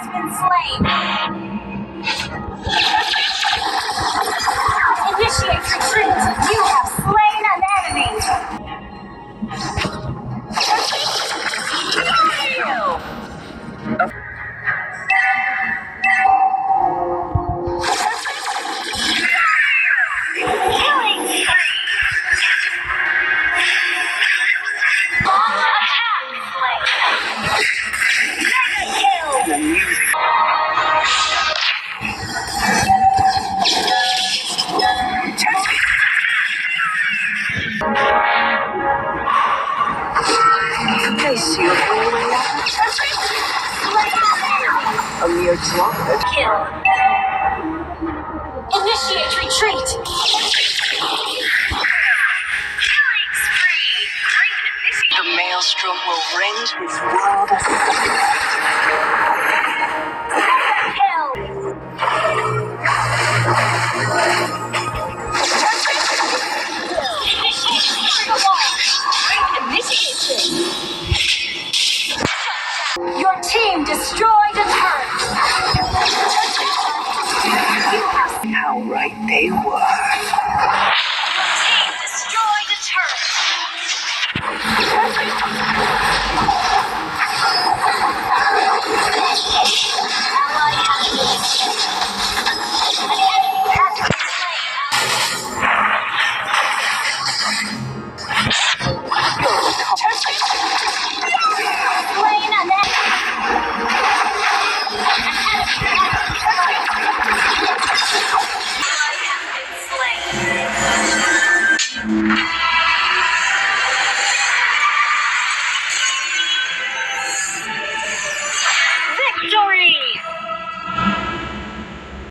has been slain. Initiate retreat. You have slain an enemy. Killing spree. Attack slain. Mega kill. I see you rolling out. A mere drop of Kill. Initiate retreat. Killing spree. the maelstrom will rend his world asunder. Kill. Your team destroyed a turret. You have How right they were. team destroyed a turret. Ally has been an enemy has been slain an enemy. Victory!